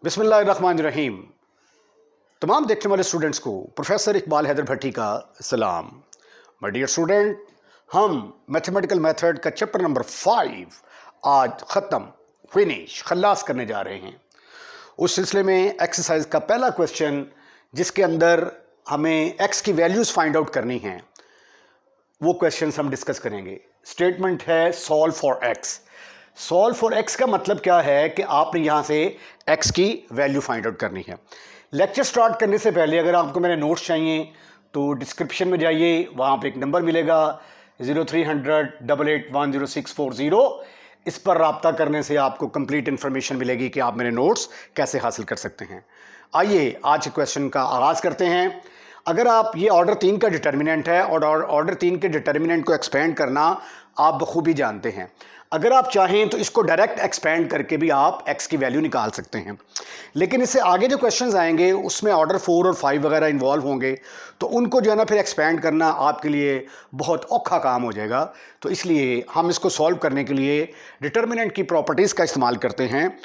बिस्मिल्लाहिर्रहमानिर्रहीम। तमाम देखने वाले स्टूडेंट्स को प्रोफेसर इकबाल हैदर भट्टी का सलाम। माय डियर स्टूडेंट, हम मैथमेटिकल मेथड का चैप्टर नंबर 5 आज ख़त्म खल्लास करने जा रहे हैं। उस सिलसिले में एक्सरसाइज का पहला क्वेश्चन, जिसके अंदर हमें एक्स की वैल्यूज़ फाइंड आउट करनी हैं, वो क्वेश्चन हम डिस्कस करेंगे। स्टेटमेंट है solve for x. Solve for x का मतलब क्या है कि आपने यहाँ से एक्स की वैल्यू फाइंड आउट करनी है। लेक्चर स्टार्ट करने से पहले अगर आपको मेरे नोट्स चाहिए तो डिस्क्रिप्शन में जाइए, वहाँ पे एक नंबर मिलेगा 030088100640। इस पर रब्ता करने से आपको कंप्लीट इन्फॉर्मेशन मिलेगी कि आप मेरे नोट्स कैसे हासिल कर सकते हैं। आइए आज के क्वेश्चन का आगाज़ करते हैं। अगर आप ये ऑर्डर 3 का डिटर्मिनेंट है और ऑर्डर 3 के डिटर्मिनेंट को एक्सपेंड करना आप बखूबी जानते हैं। अगर आप चाहें तो इसको डायरेक्ट एक्सपेंड करके भी आप एक्स की वैल्यू निकाल सकते हैं, लेकिन इससे आगे जो क्वेश्चंस आएंगे उसमें ऑर्डर 4 और 5 वगैरह इन्वॉल्व होंगे, तो उनको जो है ना फिर एक्सपेंड करना आपके लिए बहुत औखा काम हो जाएगा। तो इसलिए हम इसको सॉल्व करने के लिए डिटर्मिनेंट की प्रॉपर्टीज़ का इस्तेमाल करते हैं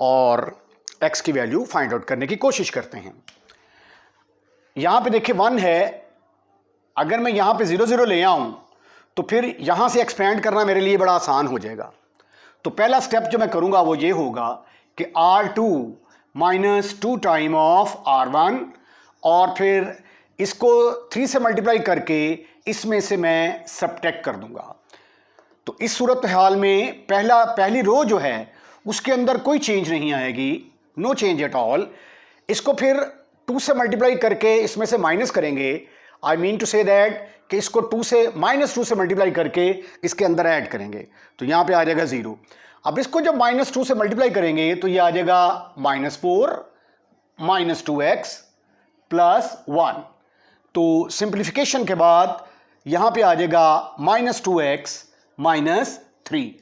और एक्स की वैल्यू फाइंड आउट करने की कोशिश करते हैं। यहाँ पे देखिए 1 है, अगर मैं यहाँ पे 0 0 ले आऊँ तो फिर यहाँ से एक्सपेंड करना मेरे लिए बड़ा आसान हो जाएगा। तो पहला स्टेप जो मैं करूँगा वो ये होगा कि R2 minus 2 time of R1, और फिर इसको 3 से मल्टीप्लाई करके इसमें से मैं सबट्रैक्ट कर दूंगा। तो इस सूरत हाल में पहली रो जो है उसके अंदर कोई चेंज नहीं आएगी, नो चेंज एट ऑल। इसको फिर 2 से मल्टीप्लाई करके इसमें से माइनस करेंगे। I mean to say that कि इसको -2 से मल्टीप्लाई करके इसके अंदर ऐड करेंगे, तो यहाँ पे आ जाएगा 0। अब इसको जब -2 से मल्टीप्लाई करेंगे तो ये आ जाएगा -4 -2x +1। तो सिंप्लीफिकेशन के बाद यहाँ पे आ जाएगा -2x -3।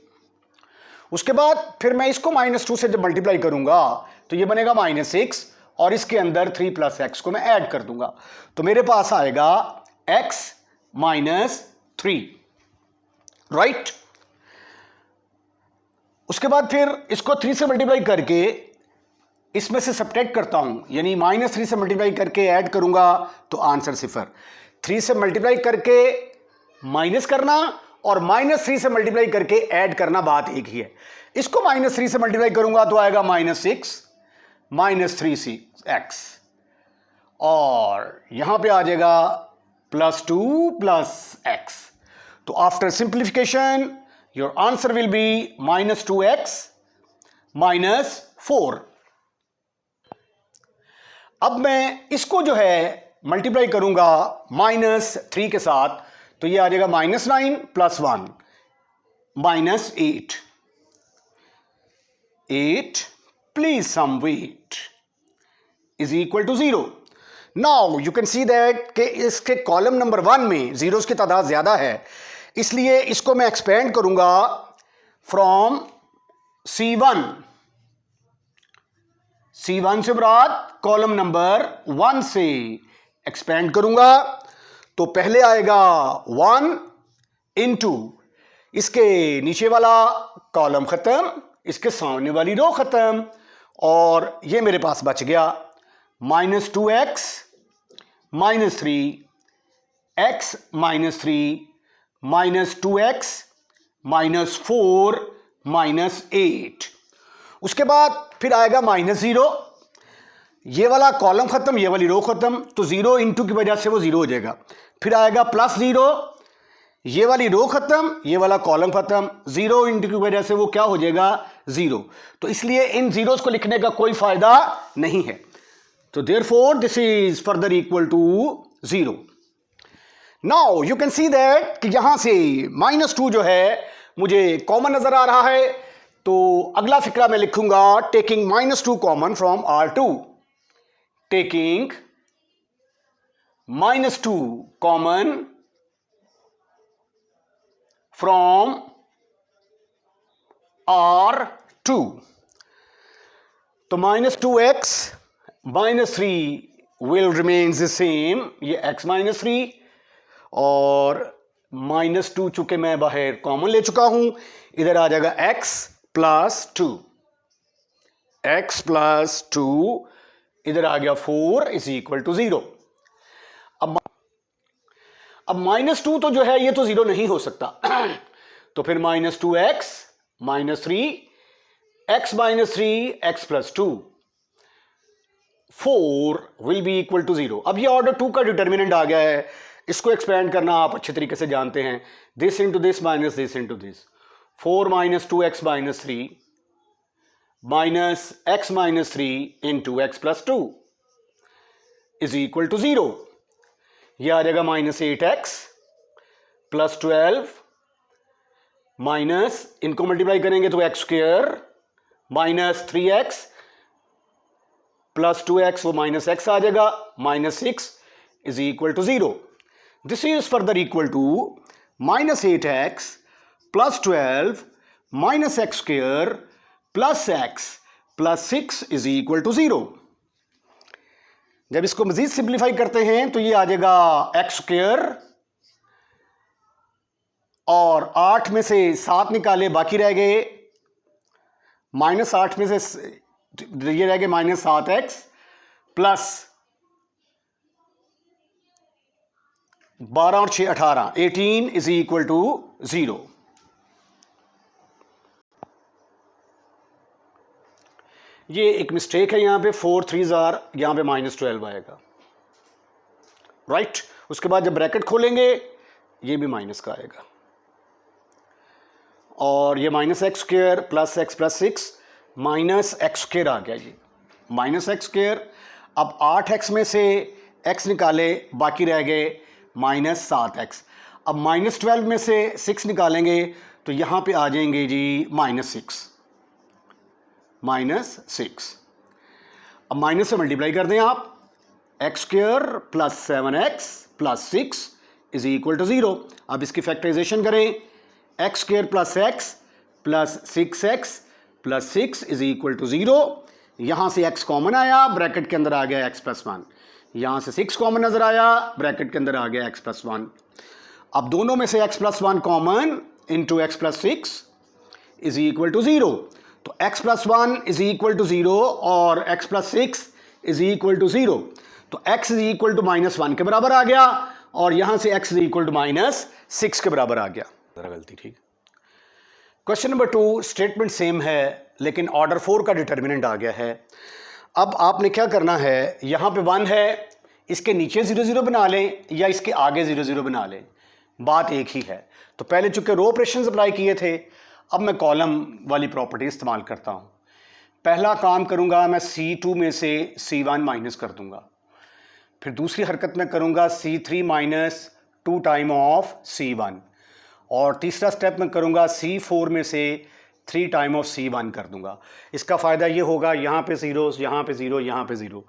उसके बाद फिर मैं इसको -2 से जब मल्टीप्लाई करूंगा तो ये बनेगा -6, और इसके अंदर 3 + x को मैं ऐड कर दूंगा, तो मेरे पास आएगा x -3, राइट। उसके बाद फिर इसको 3 से मल्टीप्लाई करके इसमें से सब्ट्रैक्ट करता हूं, यानी -3 से मल्टीप्लाई करके ऐड करूंगा तो आंसर 0। 3 से मल्टीप्लाई करके माइनस करना और -3 से मल्टीप्लाई करके ऐड करना बात एक ही है। इसको -3 से मल्टीप्लाई करूंगा तो आएगा -6 -3x, और यहां पे आ जाएगा +2 + x। तो after simplification your answer will be -2x -4। अब मैं इसको जो है मल्टीप्लाई करूंगा -3 के साथ, तो ये आ जाएगा -9 + 1 -8। 8 please some weight is equal to 0. Now you can see that कि इसके कॉलम नंबर 1 में जीरोस की तादाद ज्यादा है, इसलिए इसको मैं एक्सपेंड करूंगा फ्रॉम C1 से मुराद कॉलम नंबर 1 से एक्सपेंड करूंगा। तो पहले आएगा 1 इंटू इसके नीचे वाला कॉलम खत्म, इसके सामने वाली रो खत्म, और ये मेरे पास बच गया -2x -3 x -3 -2x -4 -8। उसके बाद फिर आएगा -0, ये वाला कॉलम खत्म, ये वाली रो खत्म, तो 0 इंटू की वजह से वो 0 हो जाएगा। फिर आएगा +0, ये वाली रो खत्म, ये वाला कॉलम खत्म, 0 इंटू की वजह से वो क्या हो जाएगा 0। तो इसलिए इन जीरोस को लिखने का कोई फायदा नहीं है। तो therefore this is further equal to 0। Now you can see that कि यहां से -2 जो है मुझे कॉमन नजर आ रहा है, तो अगला फिक्रा मैं लिखूंगा taking -2 common from R2। Taking -2 common from R2, तो -2x -3 will remains the same, ये x -3, और -2 चूंकि मैं बाहर कॉमन ले चुका हूं, इधर आ जाएगा x +2। एक्स प्लस 2, इधर आ गया 4 इज इक्वल टू 0। अब -2 तो जो है ये तो 0 नहीं हो सकता तो फिर -2x -3 x -3 x plus 2 4 will be equal to 0। अब ये ऑर्डर 2 का डिटर्मिनेंट आ गया है, इसको एक्सपेंड करना आप अच्छे तरीके से जानते हैं, this into this minus this into this, 4 - 2x - 3 minus x - 3 into x plus 2 is equal to 0। यह आ जाएगा -8x प्लस 12 माइनस, इनको मल्टीप्लाई करेंगे तो x square minus 3x plus 2x, वो -x आ जाएगा, -6 is equal to 0। This is further equal to -8x plus 12 minus x square plus x plus 6 is equal to 0। जब इसको मजीद सिंप्लीफाई करते हैं तो ये आ जाएगा एक्स स्क्वायर, और 8 में से 7 निकाले बाकी रह गए, -8 में से ये रह गए -7x प्लस 12 और 6 18, 18 इज इक्वल टू 0। ये एक मिस्टेक है, यहां पे 4 3s आर, यहां पे -12 आएगा, राइट। उसके बाद जब ब्रैकेट खोलेंगे ये भी माइनस का आएगा, और ये -x square plus x plus 6 minus x square आ गया, ये -x स्क्वायर। अब 8x में से x निकाले बाकी रह गए -7x। अब -12 में से 6 निकालेंगे तो यहाँ पे आ जाएंगे जी -6। अब माइनस से मल्टीप्लाई कर दें आप, x square plus 7x plus 6 is equal to 0। अब इसकी फैक्टराइजेशन करें, x square plus x plus 6x plus 6 is equal to 0। यहां से x कॉमन आया, ब्रैकेट के अंदर आ गया x प्लस 1, यहां से 6 कॉमन नजर आया, ब्रैकेट के अंदर आ गया x प्लस 1। अब दोनों में से x plus 1 common into x plus 6 is equal to 0। तो x plus 1 is equal to 0 और x plus 6 is equal to 0। तो x इज इक्वल टू -1 के बराबर आ गया, और यहां से x इज इक्वल टू -6 के बराबर आ गया। जरा गलती, ठीक। क्वेश्चन नंबर 2 स्टेटमेंट सेम है, लेकिन ऑर्डर 4 का डिटर्मिनेंट आ गया है। अब आपने क्या करना है, यहां पे 1 है, इसके नीचे 0 0 बना लें या इसके आगे 0 0 बना लें, बात एक ही है। तो पहले चूंकि रो ऑपरेशंस अप्लाई किए थे, अब मैं कॉलम वाली प्रॉपर्टी इस्तेमाल करता हूं। पहला काम करूंगा, मैं C2 में से C1 माइनस कर दूंगा, फिर दूसरी हरकत में करूंगा C3 minus 2 time of C1, और तीसरा स्टेप में करूंगा C4 में से 3 टाइम ऑफ C1 कर दूंगा। इसका फ़ायदा ये होगा, यहाँ पे ज़ीरोज़, यहाँ पे ज़ीरो, यहाँ पे ज़ीरो,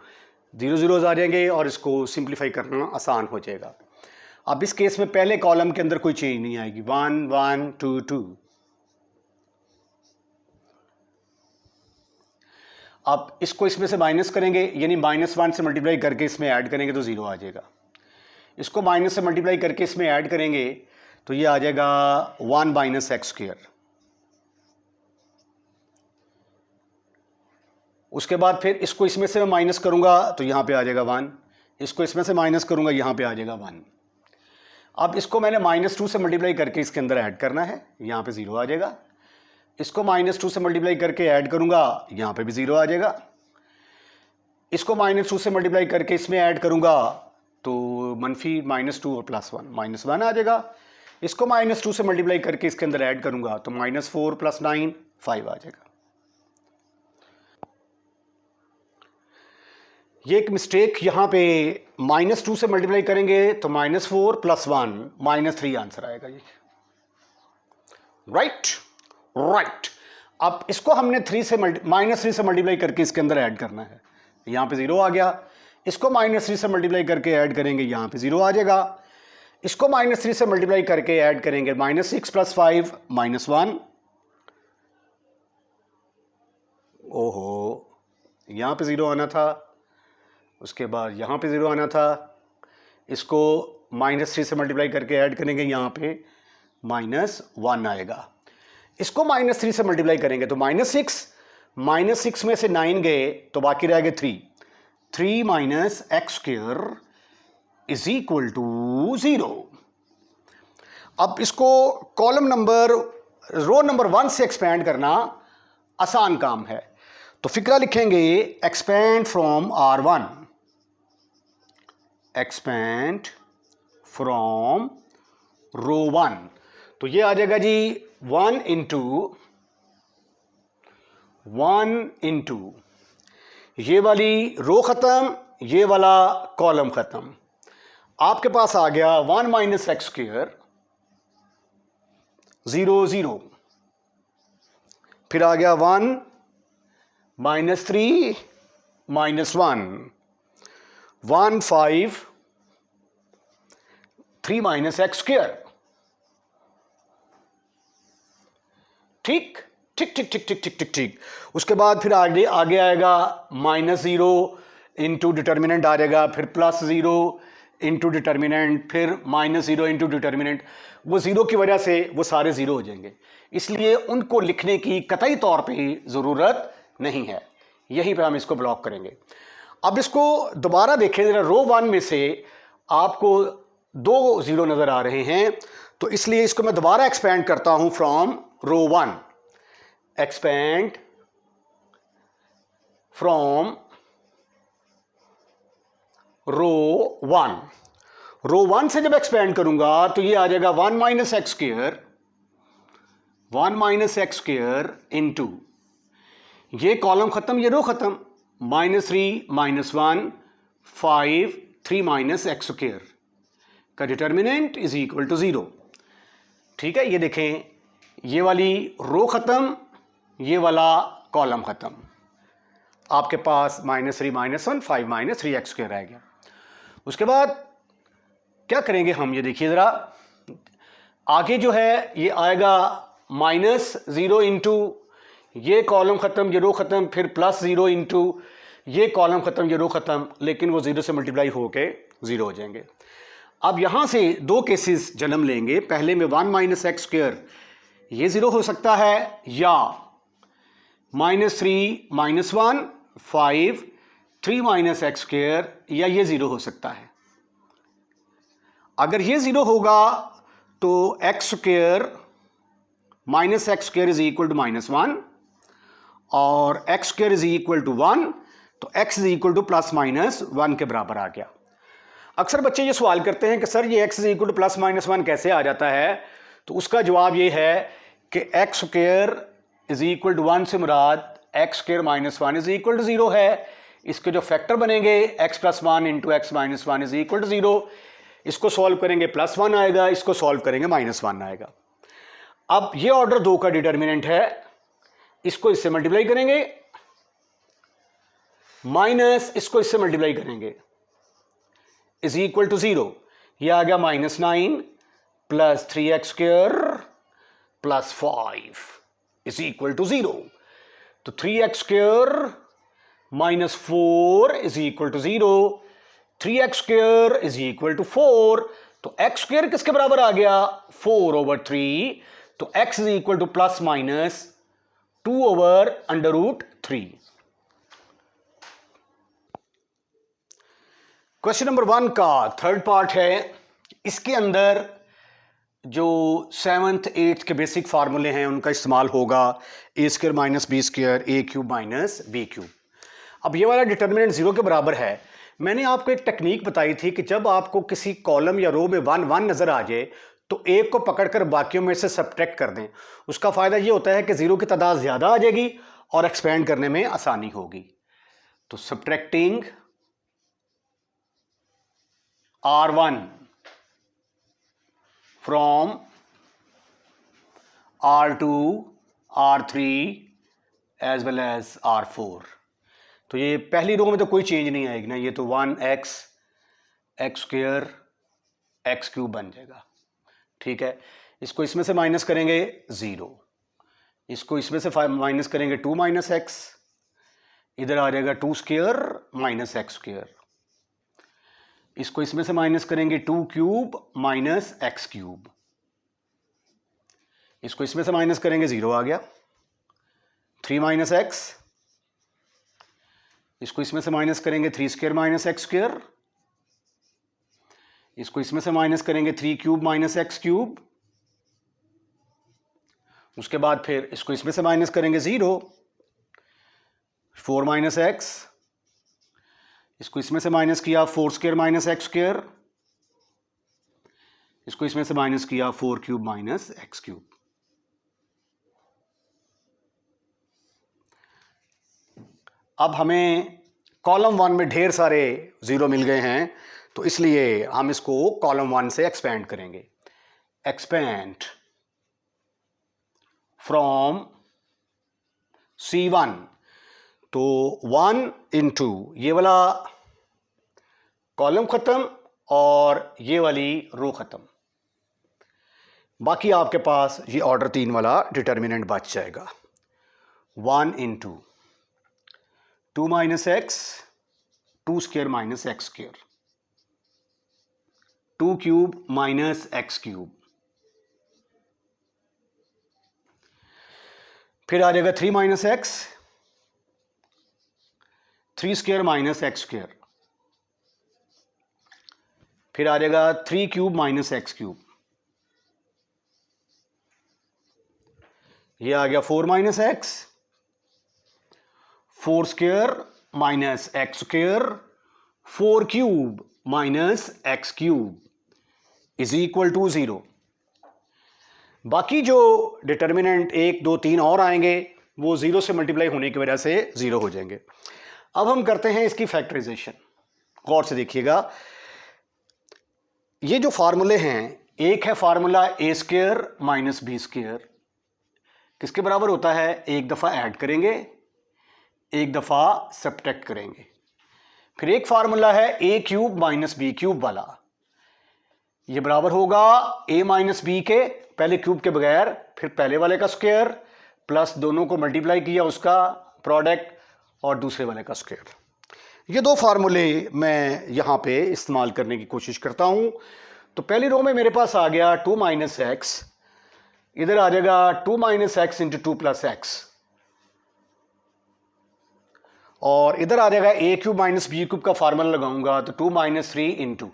0 0 आ जाएंगे और इसको सिंप्लीफाई करना आसान हो जाएगा। अब इस केस में पहले कॉलम के अंदर कोई चेंज नहीं आएगी, 1 1 2 2। अब इसको इसमें से माइनस करेंगे, यानी -1 से मल्टीप्लाई करके इसमें ऐड करेंगे तो 0 आ जाएगा। इसको माइनस से मल्टीप्लाई करके इसमें ऐड करेंगे तो ये आ जाएगा 1 माइनस एक्स स्क्वायर। उसके बाद फिर इसको इसमें से मैं माइनस करूंगा तो यहाँ पे आ जाएगा 1, इसको इसमें से माइनस करूंगा यहाँ पे आ जाएगा 1। अब इसको मैंने -2 से मल्टीप्लाई करके इसके अंदर ऐड करना है, यहाँ पे 0 आ जाएगा। इसको -2 से मल्टीप्लाई करके ऐड करूंगा, यहाँ पे भी 0 आ जाएगा। इसको -2 से मल्टीप्लाई करके इसमें ऐड करूंगा तो -2 और +1 -1 आ जाएगा। इसको -2 से मल्टीप्लाई करके इसके अंदर ऐड करूंगा तो -4 + 9 5 आ जाएगा। ये एक मिस्टेक, यहाँ पे -2 से मल्टीप्लाई करेंगे तो -4 + 1 -3 आंसर आएगा ये, राइट। अब इसको हमने -3 से मल्टीप्लाई करके इसके अंदर ऐड करना है, यहाँ पे 0 आ गया। इसको -3 से मल्टीप्लाई करके ऐड करेंगे, यहाँ पे 0 आ जाएगा। इसको -3 से मल्टीप्लाई करके ऐड करेंगे, -6 + 5 -1। ओहो, यहाँ पे 0 आना था, उसके बाद यहाँ पे 0 आना था। इसको -3 से मल्टीप्लाई करके ऐड करेंगे, यहाँ पे -1 आएगा। इसको -3 से मल्टीप्लाई करेंगे तो -6 -6 में से 9 गए तो बाकी रह गए 3। 3 minus x square is equal to 0। अब इसको कॉलम नंबर रो नंबर 1 से एक्सपेंड करना आसान काम है। तो फिक्रा लिखेंगे expand from R1, expand from row 1। तो ये आ जाएगा जी 1 इंटू ये वाली रो खत्म, ये वाला कॉलम खत्म। आपके पास आ गया 1 माइनस एक्स स्क्वायर 0 0, फिर आ गया 1 minus 3 minus 1 1 5 3 minus x square. ठीक ठीक ठीक ठीक ठीक ठीक ठीक ठीक। उसके बाद फिर आगे आएगा -0 इंटू डिटर्मिनेंट आ जाएगा, फिर +0 इंटू डिटर्मिनेंट, फिर -0 इंटू डिटर्मिनेंट। वो ज़ीरो की वजह से वो सारे ज़ीरो हो जाएंगे, इसलिए उनको लिखने की कतई तौर पे ज़रूरत नहीं है। यहीं पे हम इसको ब्लॉक करेंगे। अब इसको दोबारा देखें ज़रा, रो 1 में से आपको 2 ज़ीरो नज़र आ रहे हैं, तो इसलिए इसको मैं दोबारा एक्सपेंड करता हूं from row 1, expand from row 1। रो 1 से जब एक्सपेंड करूंगा तो ये आ जाएगा 1 माइनस एक्स स्क्वायर इंटू ये कॉलम खत्म, ये रो खत्म, -3 -1 5 3 माइनस एक्स स्क्वायर का डिटर्मिनेंट इज इक्वल टू 0। ठीक है, ये देखें, ये वाली रो खत्म, ये वाला कॉलम खत्म। आपके पास -3 -1 5 माइनस 3 एक्स स्क्वायर रह गया। उसके बाद क्या करेंगे हम, ये देखिए ज़रा, आगे जो है ये आएगा -0 इंटू ये कॉलम ख़त्म, ये रो ख़त्म, फिर +0 इंटू ये कॉलम ख़त्म, ये रो ख़त्म, लेकिन वो 0 से मल्टीप्लाई होके 0 हो जाएंगे। अब यहाँ से 2 केसेस जन्म लेंगे। पहले में 1 माइनस एक्स स्क्वायर ये 0 हो सकता है, या -3 -1 5 3 माइनस एक्स स्क्वायर, या ये 0 हो सकता है। अगर ये 0 होगा तो x square minus x square is equal to -1 और x square is equal to 1, तो x इज इक्वल टू +-1 के बराबर आ गया। अक्सर बच्चे ये सवाल करते हैं कि सर ये x इज इक्वल टू +-1 कैसे आ जाता है, तो उसका जवाब ये है कि x square is equal to 1 से मुराद x square -1 is equal to 0 है। इसके जो फैक्टर बनेंगे x + 1 into x -1 is equal to 0। इसको सॉल्व करेंगे +1 आएगा, इसको सॉल्व करेंगे -1 आएगा। अब ये ऑर्डर 2 का डिटर्मिनेंट है, इसको इससे मल्टीप्लाई करेंगे, माइनस इसको इससे मल्टीप्लाई करेंगे, इज इक्वल टू 0। ये आ गया -9 + 3x square + 5 is equal to 0। तो 3x square -4 is equal to 0, 3x square is equal to 4। तो x स्क्वायर किसके बराबर आ गया, 4/3। तो x is equal to +-2/√3। Question number 1 का थर्ड पार्ट है। इसके अंदर जो 7th 8th के बेसिक फार्मूले हैं उनका इस्तेमाल होगा, a² - b² a³ - b³। अब ये वाला डिटर्मिनेंट 0 के बराबर है। मैंने आपको एक टेक्निक बताई थी कि जब आपको किसी कॉलम या रो में 1 1 नजर आ जाए तो एक को पकड़कर बाकियों में से सब्ट्रैक्ट कर दें। उसका फायदा ये होता है कि 0 की तादाद ज्यादा आ जाएगी और एक्सपेंड करने में आसानी होगी। तो subtracting R1 from R2 R3 as well as R4। तो ये पहली रो में तो कोई चेंज नहीं आएगी ना, ये तो 1x x² x³ बन जाएगा। ठीक है, इसको इसमें से माइनस करेंगे 0, इसको इसमें से माइनस करेंगे 2 - x, इधर आ जाएगा 2² - x²। इसको इसमें से माइनस करेंगे 2³ - x³, इसको इसमें से माइनस करेंगे 0 आ गया, 3 - x इसको इसमें से माइनस करेंगे 3 स्क्वायर माइनस एक्स स्क्वायर, इसको इसमें से माइनस करेंगे 3 क्यूब माइनस एक्स क्यूब, उसके बाद फिर इसको इसमें से माइनस करेंगे 0, 4 माइनस एक्स, इसको इसमें से माइनस किया 4 स्क्वायर माइनस एक्स स्क्वायर, इसको इसमें से माइनस किया 4 क्यूब माइनस एक्स क्यूब। अब हमें कॉलम 1 में ढेर सारे 0 मिल गए हैं, तो इसलिए हम इसको कॉलम 1 से एक्सपेंड करेंगे। एक्सपेंड फ्रॉम C1, तो 1 इंटू ये वाला कॉलम खत्म और ये वाली रो खत्म, बाकी आपके पास ये ऑर्डर 3 वाला डिटर्मिनेंट बच जाएगा। 1 into 2 minus x, 2 square minus x square, 2 cube minus x cube, फिर आ जाएगा 3 minus x, 3 square minus x square, फिर आ जाएगा 3 क्यूब माइनस एक्स क्यूब, ये आ गया 4 minus x, 4 square minus x square, 4 cube minus x cube is equal to 0। बाकी जो डिटर्मिनेंट 1 2 3 और आएंगे वो 0 से मल्टीप्लाई होने की वजह से 0 हो जाएंगे। अब हम करते हैं इसकी फैक्टराइजेशन। गौर से देखिएगा, ये जो फार्मूले हैं, एक है फार्मूला ए स्क्वायर माइनस बी स्क्वायर, किसके बराबर होता है? एक दफ़ा ऐड करेंगे, एक दफ़ा सब्ट्रैक्ट करेंगे। फिर एक फार्मूला है ए क्यूब माइनस बी क्यूब वाला, ये बराबर होगा ए माइनस बी के पहले क्यूब के बगैर, फिर पहले वाले का स्क्वायर प्लस दोनों को मल्टीप्लाई किया उसका प्रोडक्ट और दूसरे वाले का स्क्वायर। ये दो फार्मूले मैं यहाँ पे इस्तेमाल करने की कोशिश करता हूँ। तो पहली रो में मेरे पास आ गया 2 माइनस एक्स, इधर आ जाएगा 2 minus x into 2 plus x, और इधर आ जाएगा ए क्यूब माइनस बी क्यूब का फार्मूला लगाऊंगा तो 2 minus 3 into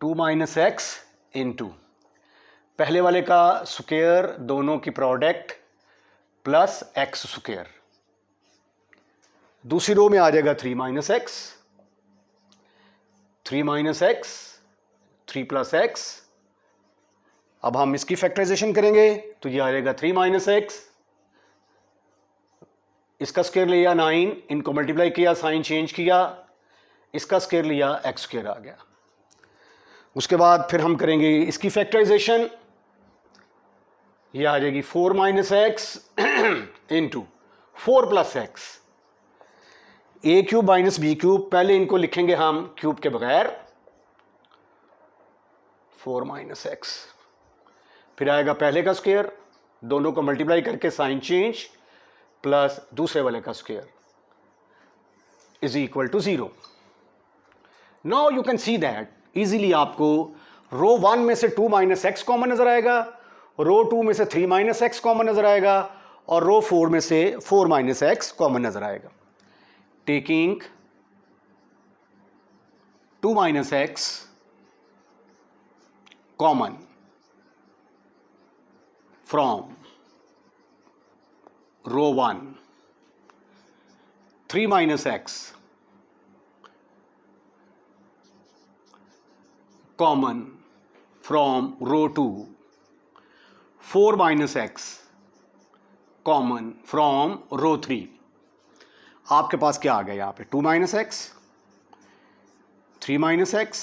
2 minus x into पहले वाले का स्क्वायर दोनों की प्रोडक्ट प्लस एक्स स्क्वायर। दूसरी रो में आ जाएगा 3 minus x, 3 minus x, 3 plus x. अब हम इसकी फैक्टराइजेशन करेंगे तो ये आ जाएगा 3 माइनस एक्स, इसका स्क्वायर लिया 9, इनको मल्टीप्लाई किया, साइन चेंज किया, इसका स्क्वायर लिया, एक्स स्क्वायर आ गया। उसके बाद फिर हम करेंगे इसकी फैक्टराइजेशन, ये आ जाएगी 4 minus x into 4 plus x, A cube minus B cube, पहले इनको लिखेंगे हम क्यूब के बगैर, 4 माइनस एक्स, फिर आएगा पहले का स्क्वायर, दोनों को मल्टीप्लाई करके साइन चेंज प्लस दूसरे वाले का square is equal to 0। Now you can see that easily आपको रो 1 में से 2 माइनस एक्स कॉमन नजर आएगा, रो 2 में से 3 माइनस एक्स कॉमन नजर आएगा, और रो 4 में से 4 माइनस एक्स कॉमन नजर आएगा। Taking 2 minus x common from row 1, 3 minus x common from row 2, 4 minus x common from row 3। आपके पास क्या आ गया यहां पे? 2 minus x, 3 minus x,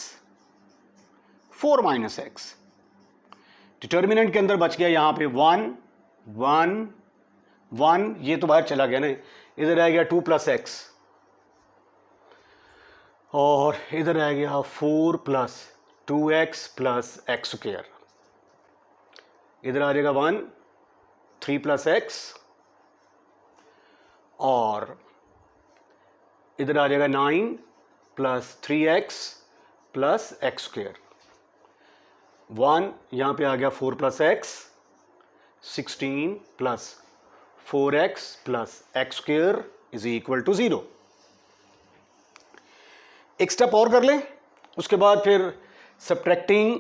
4 minus x. Determinant के अंदर बच गया यहां पे 1 1 1, ये तो बाहर चला गया ना, इधर आ गया 2 प्लस एक्स, और इधर आ गया 4 plus 2x plus x square, इधर आ जाएगा 1 3 प्लस एक्स, और इधर आ जाएगा 9 plus 3x plus x square. 1 यहाँ पे आ गया 4 plus x, 16 plus 4x plus x square is equal to 0। एक स्टेप और कर लें, उसके बाद फिर subtracting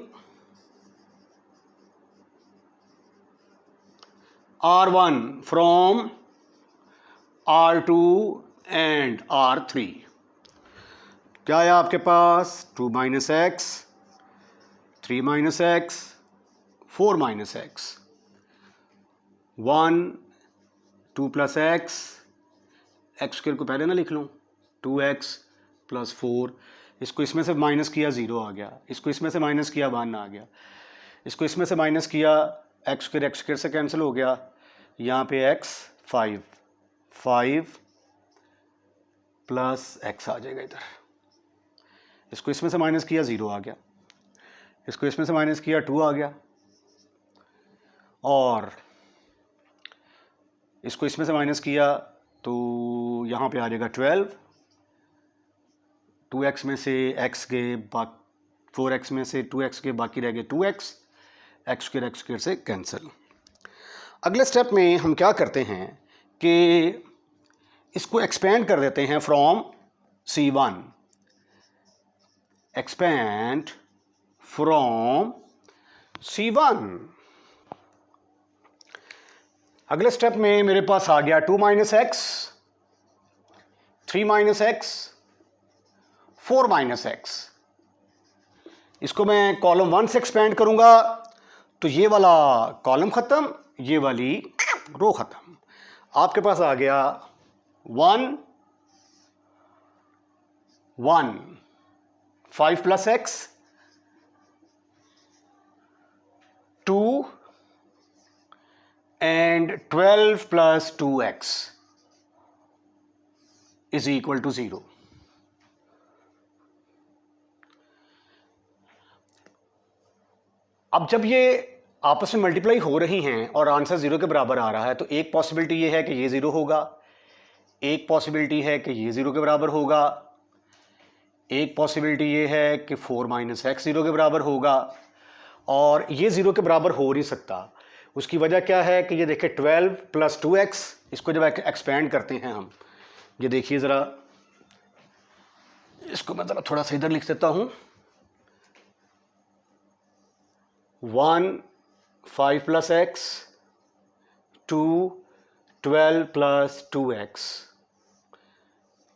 R1 from R2 and R3। क्या है आपके पास? 2 minus x, 3 minus x, 4 minus x, 1, 2 plus x, x square को पहले ना लिख लूँ, 2x प्लस 4, इसको इसमें से माइनस किया 0 आ गया, इसको इसमें से माइनस किया 1 आ गया, इसको इसमें से माइनस किया एक्स स्क्वायर से कैंसिल हो गया, यहाँ पे x 5 प्लस x आ जाएगा इधर, इसको इसमें से माइनस किया 0 आ गया, इसको इसमें से माइनस किया 2 आ गया, और इसको इसमें से माइनस किया तो यहाँ पे आ जाएगा 12, 2x में से x गए, 4x में से 2x के बाकी रह गए 2x, एक्स स्क्वायर से कैंसिल। अगले स्टेप में हम क्या करते हैं कि इसको एक्सपेंड कर देते हैं from C1, expand from C1। अगले स्टेप में मेरे पास आ गया 2 minus x, 3 minus x, 4 minus x. इसको मैं कॉलम 1 से एक्सपेंड करूंगा तो ये वाला कॉलम खत्म, ये वाली रो खत्म। आपके पास आ गया 1 1 5 plus x, 2 and 12 plus 2x is equal to 0। अब जब ये आपस में मल्टीप्लाई हो रही हैं और आंसर 0 के बराबर आ रहा है तो एक पॉसिबिलिटी ये है कि ये 0 होगा, एक पॉसिबिलिटी है कि ये 0 के बराबर होगा, एक पॉसिबिलिटी ये है कि 4 माइनस एक्स 0 के बराबर होगा, और ये 0 के बराबर हो नहीं सकता। उसकी वजह क्या है कि ये देखिए 12 प्लस 2x, इसको जब एक्सपेंड करते हैं हम, ये देखिए ज़रा, इसको मैं ज़रा थोड़ा सा इधर लिख देता हूँ, 1 5 प्लस एक्स, 2 12 प्लस 2x,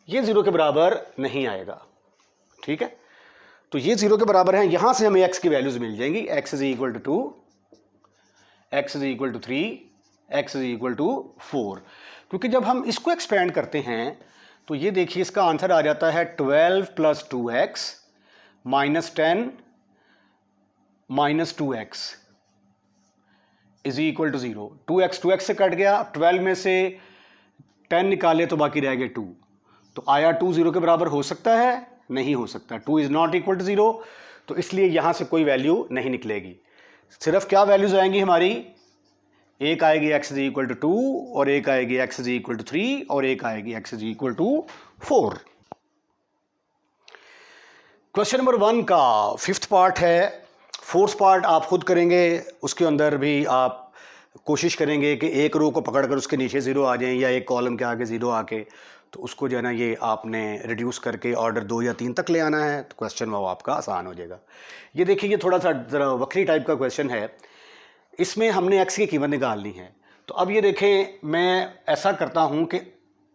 ये 0 के बराबर नहीं आएगा। ठीक है, तो ये 0 के बराबर है, यहां से हमें x की वैल्यूज मिल जाएंगी, x is equal to 2, x is equal to 3, x is equal to 4। क्योंकि जब हम इसको एक्सपेंड करते हैं तो ये देखिए इसका आंसर आ जाता है 12 plus 2x minus 10 minus 2x is equal to 0। 2x से कट गया, 12 में से 10 निकाले तो बाकी रह गए 2, तो आया 2 0 के बराबर हो सकता है? नहीं हो सकता, 2 इज नॉट इक्वल टू 0, तो इसलिए यहां से कोई वैल्यू नहीं निकलेगी। सिर्फ क्या वैल्यूज आएंगी हमारी, एक आएगी x इज इक्वल टू 2, और एक आएगी x इज इक्वल टू 3, और एक आएगी x is equal to 4। Question number 1 का 5th पार्ट है, 4th पार्ट आप खुद करेंगे, उसके अंदर भी आप कोशिश करेंगे कि एक रो को पकड़कर उसके नीचे 0 आ जाएं, या एक कॉलम के आगे 0 आके, तो उसको जो है ना ये आपने रिड्यूस करके ऑर्डर 2 या 3 तक ले आना है, तो क्वेश्चन वो आपका आसान हो जाएगा। ये देखिए, ये थोड़ा सा ज़रा वक्री टाइप का क्वेश्चन है, इसमें हमने x की कीमत निकालनी है। तो अब ये देखें, मैं ऐसा करता हूँ कि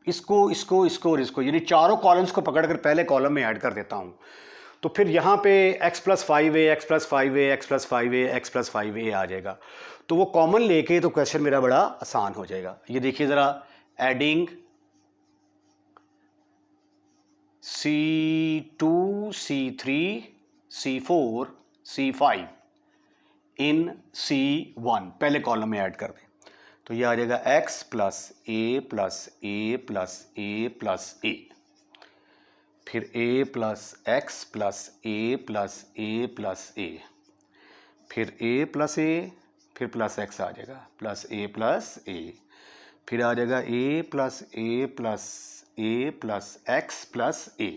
इसको इसको इसको और इसको, यानी चारों कॉलम्स को पकड़कर पहले कॉलम में ऐड कर देता हूँ, तो फिर यहाँ पे x plus 5a, x plus 5a, x plus 5a, x plus 5a आ जाएगा। तो वो कॉमन लेके तो क्वेश्चन मेरा बड़ा आसान हो जाएगा। ये देखिए ज़रा, adding C2, C3, C4, C5 इन C1 पहले कॉलम में ऐड कर दें, तो ये आ जाएगा x plus a plus a plus a plus a, फिर a plus x plus a plus a plus a, फिर a प्लस a, फिर प्लस x आ जाएगा, प्लस a प्लस a, फिर आ जाएगा a plus a plus a plus x plus a,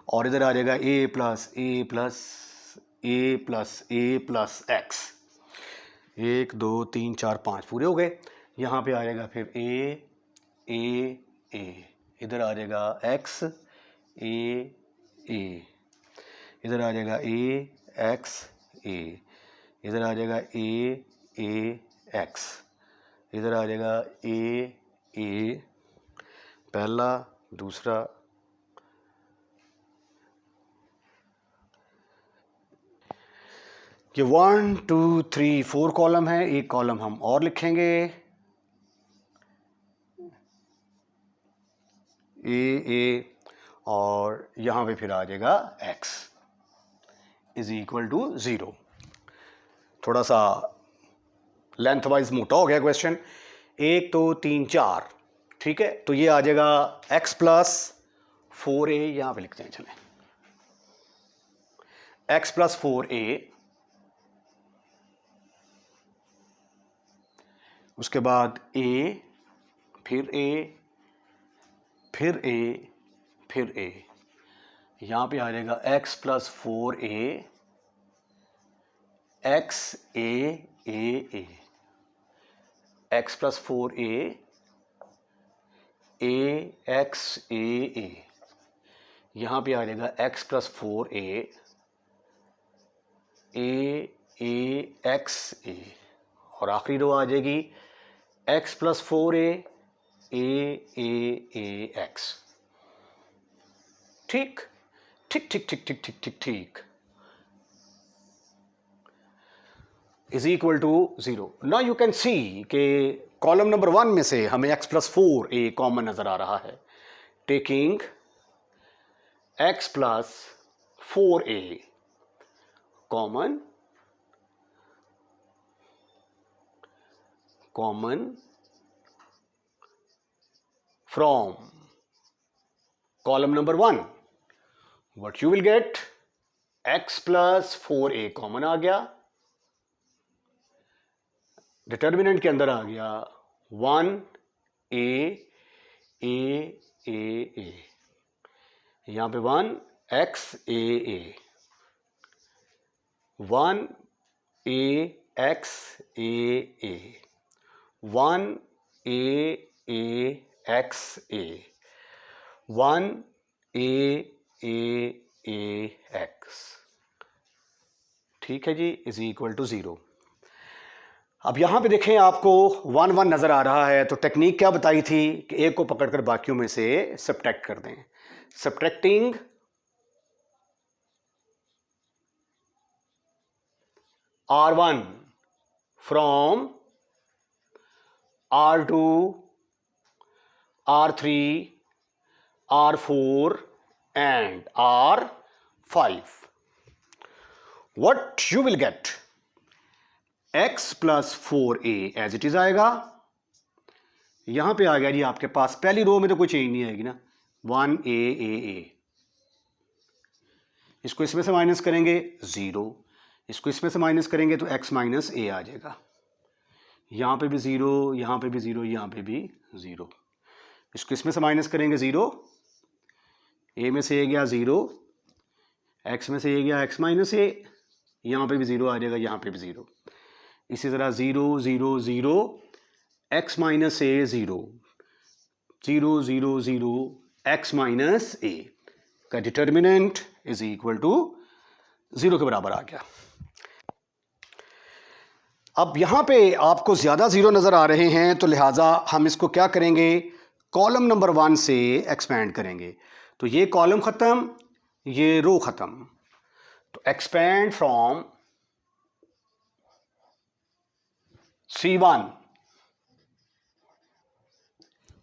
और इधर आ जाएगा a plus a plus a plus a plus x। 1 2 3 4 5 पूरे हो गए। यहाँ पे आएगा फिर a a a इधर आ जाएगा एक्स ए ए, इधर आ जाएगा ए एक्स ए, इधर आ जाएगा ए एक्स, इधर आ जाएगा ए पहला दूसरा, ये 1 2 3 4 कॉलम है, एक कॉलम हम और लिखेंगे ए और यहाँ पे फिर आ जाएगा x इज इक्वल टू 0। थोड़ा सा लेंथ वाइज मोटा हो गया क्वेश्चन। 1 2 3 4, ठीक है, तो ये आ जाएगा x प्लस 4a, यहाँ पे लिखते हैं चलें, x प्लस 4a, उसके बाद a, फिर a, फिर a, फिर a, यहाँ पे आ जाएगा x plus 4a, x a, x plus 4a, x a, यहाँ पे आ जाएगा x plus 4a, x a, और आखिरी रो आ जाएगी x प्लस 4a, x। ठीक ठीक ठीक ठीक ठीक ठीक ठीक ठीक is equal to 0। Now you can see कि कॉलम नंबर 1 में से हमें x प्लस 4a कॉमन नजर आ रहा है। Taking x plus 4a common from column number 1, what you will get, x plus 4a common आ गया, डिटर्मिनेंट के अंदर आ गया 1a यहाँ पे 1 x a 1 x a 1 x a 1 x, ठीक है जी, इज इक्वल टू 0। अब यहां पे देखें आपको 1 1 नजर आ रहा है, तो टेक्निक क्या बताई थी कि एक को पकड़कर बाकियों में से सब्ट्रैक्ट कर दें। Subtracting R1 from R2, R3, R4 and R5. What you will get? X plus 4a as it is आएगा। यहां पे आ गया जी आपके पास, पहली रो में तो कोई चेंज नहीं आएगी ना, 1a इसको इसमें से माइनस करेंगे 0, इसको इसमें से माइनस करेंगे तो x माइनस a आ जाएगा। यहाँ पे भी 0, यहाँ पे भी 0, यहाँ पे भी 0, इसको इसमें से माइनस करेंगे 0, a में से a गया 0, x में से a गया x माइनस a, यहाँ पे भी 0 आ जाएगा, यहाँ पे भी 0, इसी तरह 0 0 0 x minus a 0 0 0 0 x minus a का डिटर्मिनेंट इज इक्वल टू 0 के बराबर आ गया। अब यहां पे आपको ज्यादा 0 नजर आ रहे हैं, तो लिहाजा हम इसको क्या करेंगे, कॉलम नंबर 1 से एक्सपेंड करेंगे। तो ये कॉलम खत्म, ये रो खत्म, तो expand from C1,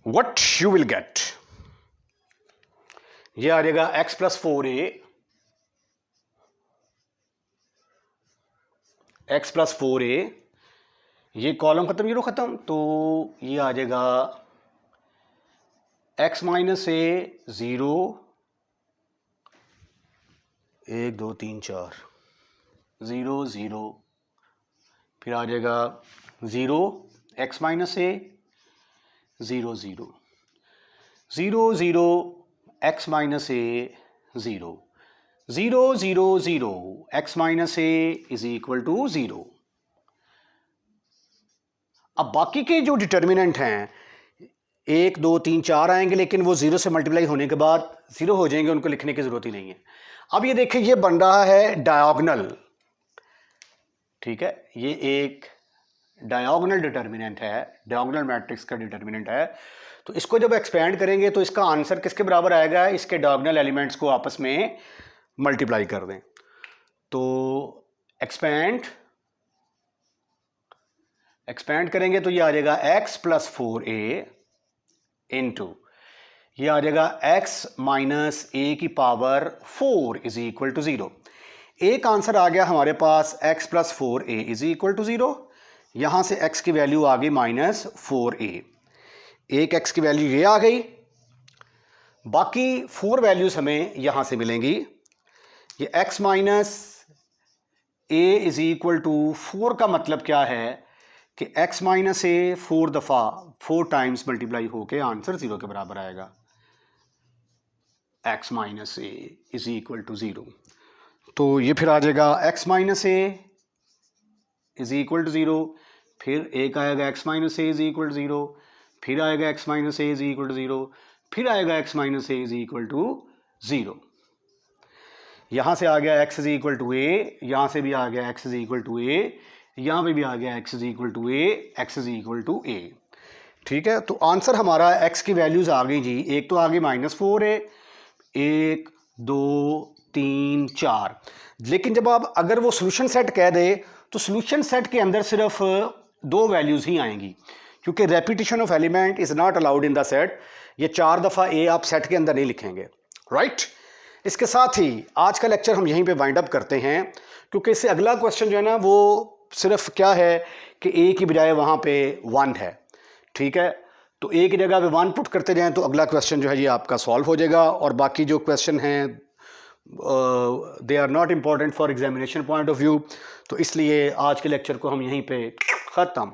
what you will get, ये आ जाएगा x plus 4a, x plus 4a, ये कॉलम खत्म ये रो खत्म, तो ये आ जाएगा x माइनस a 0 1 2 3 4 0 0, फिर आ जाएगा 0 x minus a 0 0 0 0 x minus a 0 0 0 0 x minus a is equal to 0। अब बाकी के जो डिटर्मिनेंट हैं 1 2 3 4 आएंगे, लेकिन वो 0 से मल्टीप्लाई होने के बाद 0 हो जाएंगे, उनको लिखने की ज़रूरत ही नहीं है। अब ये देखिए, ये बन रहा है डायगोनल, ठीक है, ये एक डायगोनल डिटर्मिनेंट है, डायगोनल मैट्रिक्स का डिटर्मिनेंट है। तो इसको जब एक्सपेंड करेंगे तो इसका आंसर किसके बराबर आएगा? इसके डायगोनल एलिमेंट्स को आपस में मल्टीप्लाई कर दें। तो एक्सपेंड करेंगे तो ये आ जाएगा x प्लस 4a इंटू, ये आ जाएगा x माइनस a की पावर 4 इज इक्वल टू 0। एक आंसर आ गया हमारे पास x plus 4a is equal to 0। यहां से x की वैल्यू आ गई माइनस 4a, एक x की वैल्यू ये आ गई, बाकी 4 वैल्यूज हमें यहां से मिलेंगी। ये x minus a is equal to 4 का मतलब क्या है कि x माइनस ए 4 दफ़ा 4 टाइम्स मल्टीप्लाई होके आंसर 0 के बराबर आएगा। x minus a is equal to 0, तो ये फिर आ जाएगा x minus a is equal to 0, फिर एक आएगा x minus a is equal to 0, फिर आएगा x minus a is equal to 0, फिर आएगा x minus a is equal to 0। यहां से आ गया x is equal to a, यहां से भी आ गया x is equal to a, यहां पे भी आ गया x is equal to A, x is equal to A. ठीक है, तो आंसर हमारा x की वैल्यूज आ गई जी। एक तो आ गई माइनस 4a, 1 2 3 4। लेकिन जब आप अगर वो सोल्यूशन सेट कह दे तो सोल्यूशन सेट के अंदर सिर्फ 2 वैल्यूज ही आएंगी, क्योंकि repetition of element is not allowed in the set. ये 4 दफ़ा a आप सेट के अंदर नहीं लिखेंगे, राइट। इसके साथ ही आज का लेक्चर हम यहीं पे वाइंड अप करते हैं, क्योंकि इससे अगला क्वेश्चन जो है ना वो सिर्फ क्या है कि a की बजाय वहाँ पे 1 है। ठीक है, तो a की जगह पे 1 पुट करते जाएं तो अगला क्वेश्चन जो है ये आपका सॉल्व हो जाएगा। और बाकी जो क्वेश्चन हैं they are not important for examination point of view, तो इसलिए आज के लेक्चर को हम यहीं पे ख़त्म।